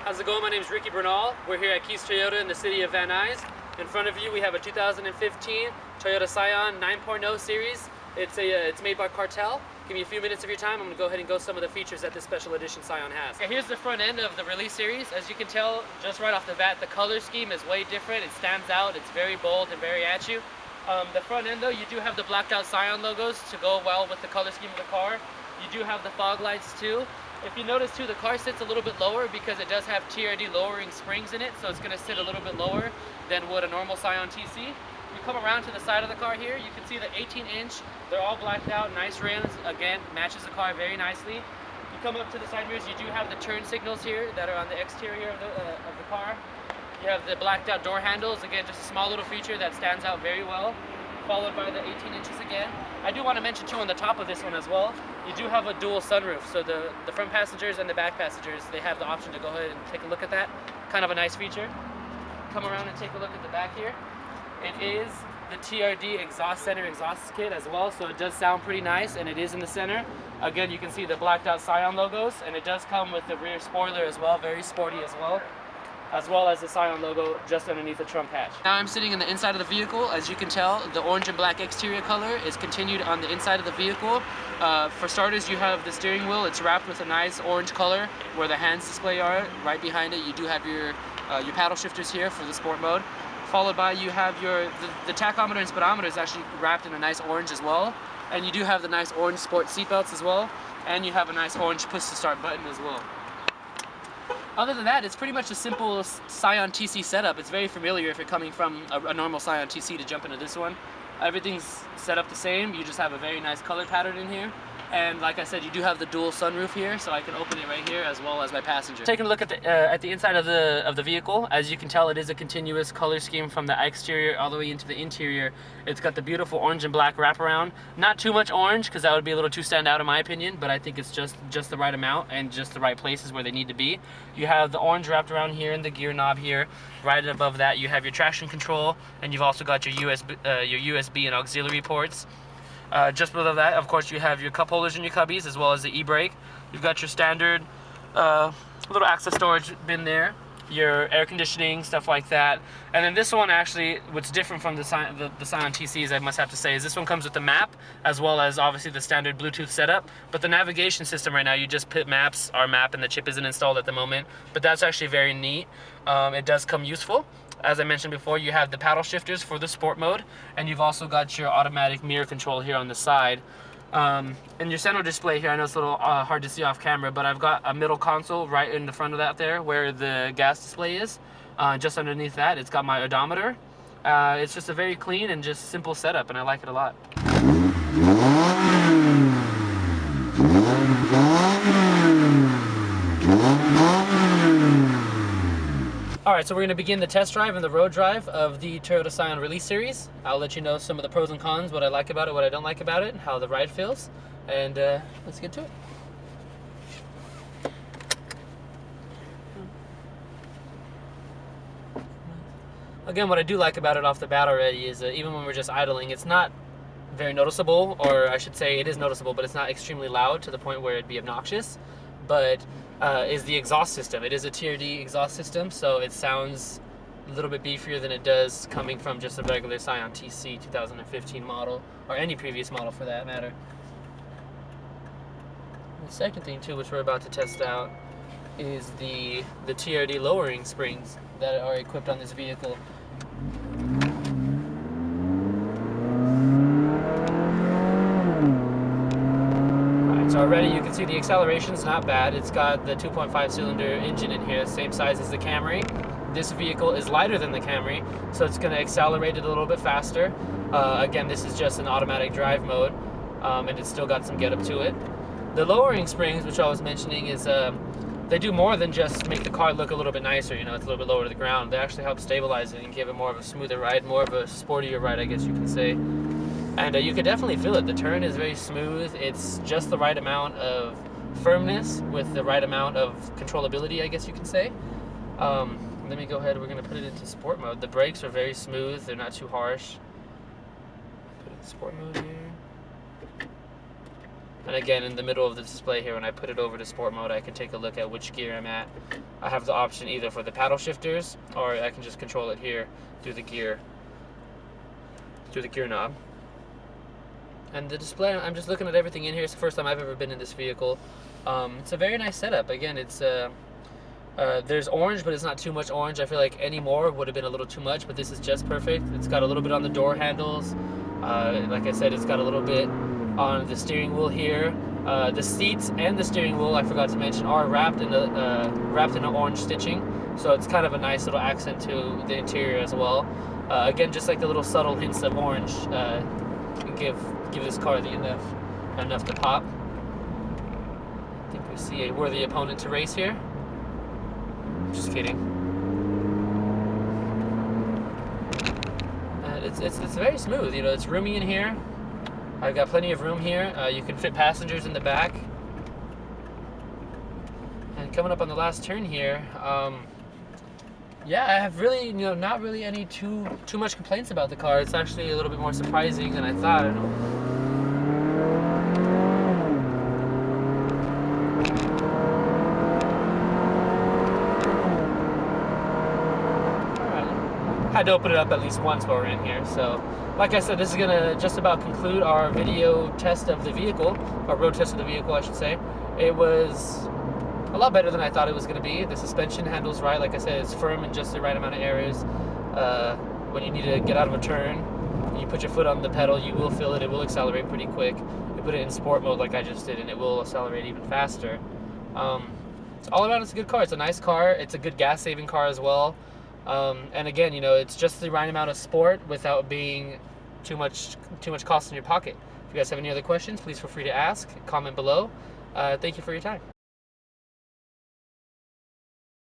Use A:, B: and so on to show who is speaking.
A: How's it going? My name is Ricky Bernal. We're here at Keys Toyota in the city of Van Nuys. In front of you we have a 2015 Toyota Scion 9.0 series. It's made by Cartel. Give me a few minutes of your time. I'm going to go ahead and go some of the features that this special edition Scion has. Okay, here's the front end of the release series. As you can tell just right off the bat, the color scheme is way different. It stands out. It's very bold and very at you. The front end though, you do have the blacked out Scion logos to go well with the color scheme of the car. You do have the fog lights too. If you notice too, the car sits a little bit lower because it does have TRD lowering springs in it, so it's going to sit a little bit lower than would a normal Scion TC. You come around to the side of the car here, you can see the 18-inch. They're all blacked out, nice rims. Again, matches the car very nicely. You come up to the side mirrors, you do have the turn signals here that are on the exterior of the car. You have the blacked out door handles. Again, just a small little feature that stands out very well, followed by the 18 inches again. I do want to mention too on the top of this one as well, you do have a dual sunroof. So the front passengers and the back passengers, they have the option to go ahead and take a look at that. Kind of a nice feature. Come around and take a look at the back here. It is the TRD exhaust center exhaust kit as well, so it does sound pretty nice, and it is in the center. Again, you can see the blacked out Scion logos, and it does come with the rear spoiler as well, very sporty as well as the Scion logo just underneath the trunk hatch. Now I'm sitting in the inside of the vehicle. As you can tell, the orange and black exterior color is continued on the inside of the vehicle. For starters, you have the steering wheel. It's wrapped with a nice orange color where the hands display are. Right behind it, you do have your paddle shifters here for the sport mode. Followed by you have the tachometer and speedometer is actually wrapped in a nice orange as well. And you do have the nice orange sport seatbelts as well. And you have a nice orange push to start button as well. Other than that, it's pretty much a simple Scion TC setup. It's very familiar if you're coming from a normal Scion TC to jump into this one. Everything's set up the same. You just have a very nice color pattern in here. And like I said, you do have the dual sunroof here, so I can open it right here as well as my passenger. Taking a look at the inside of the vehicle, as you can tell, it is a continuous color scheme from the exterior all the way into the interior. It's got the beautiful orange and black wraparound. Not too much orange, because that would be a little too stand out in my opinion, but I think it's just the right amount and just the right places where they need to be. You have the orange wrapped around here and the gear knob here. Right above that, you have your traction control, and you've also got your USB and auxiliary ports. Just below that, of course, you have your cup holders in your cubbies as well as the e-brake. You've got your standard little access storage bin there, your air conditioning, stuff like that. And then this one actually, what's different from the Scion TCs, I must have to say, is this one comes with the map as well as obviously the standard Bluetooth setup. But the navigation system right now, you just put maps, our map, and the chip isn't installed at the moment. But that's actually very neat. It does come useful. As I mentioned before, you have the paddle shifters for the sport mode, and you've also got your automatic mirror control here on the side. And your center display here, I know it's a little hard to see off camera, but I've got a middle console right in the front of that there where the gas display is. Just underneath that, it's got my odometer. It's just a very clean and just simple setup, and I like it a lot. Alright, so we're going to begin the test drive and the road drive of the Toyota Scion Release Series. I'll let you know some of the pros and cons, what I like about it, what I don't like about it, how the ride feels, and let's get to it. Again, what I do like about it off the bat already is even when we're just idling, it's not very noticeable, or I should say it is noticeable, but it's not extremely loud to the point where it'd be obnoxious. But is the exhaust system. It is a TRD exhaust system, so it sounds a little bit beefier than it does coming from just a regular Scion TC 2015 model, or any previous model for that matter. The second thing too, which we're about to test out, is the TRD lowering springs that are equipped on this vehicle. So already you can see the acceleration's not bad. It's got the 2.5 cylinder engine in here, same size as the Camry. This vehicle is lighter than the Camry, so it's going to accelerate it a little bit faster. Again, this is just an automatic drive mode, and it's still got some get up to it. The lowering springs, which I was mentioning, is they do more than just make the car look a little bit nicer. You know, it's a little bit lower to the ground. They actually help stabilize it and give it more of a smoother ride, more of a sportier ride, I guess you can say. And you can definitely feel it. The turn is very smooth. It's just the right amount of firmness with the right amount of controllability, I guess you can say. Let me go ahead. We're going to put it into sport mode. The brakes are very smooth. They're not too harsh. Put it in sport mode here. And again, in the middle of the display here, when I put it over to sport mode, I can take a look at which gear I'm at. I have the option either for the paddle shifters, or I can just control it here through the gear knob. And the display, I'm just looking at everything in here. It's the first time I've ever been in this vehicle. It's a very nice setup. Again, it's there's orange, but it's not too much orange. I feel like any more would have been a little too much, but this is just perfect. It's got a little bit on the door handles. Like I said, it's got a little bit on the steering wheel here. The seats and the steering wheel, I forgot to mention, are wrapped in the orange stitching. So it's kind of a nice little accent to the interior as well. Again, just like the little subtle hints of orange give this car the enough to pop. I think we see a worthy opponent to race here. Just kidding. It's very smooth. You know, it's roomy in here. I've got plenty of room here. You can fit passengers in the back. And coming up on the last turn here, yeah, I have really, not really any too much complaints about the car. It's actually a little bit more surprising than I thought. Had to open it up at least once while we're in here. So, like I said, this is gonna just about conclude our video test of the vehicle, our road test of the vehicle, I should say. It was a lot better than I thought it was gonna be. The suspension handles right. Like I said, it's firm in just the right amount of areas. When you need to get out of a turn, you put your foot on the pedal, you will feel it. It will accelerate pretty quick. You put it in sport mode like I just did, and it will accelerate even faster. All around, it's a good car. It's a nice car. It's a good gas-saving car as well. And again, it's just the right amount of sport without being too much cost in your pocket. If you guys have any other questions, please feel free to ask, comment below. Thank you for your time.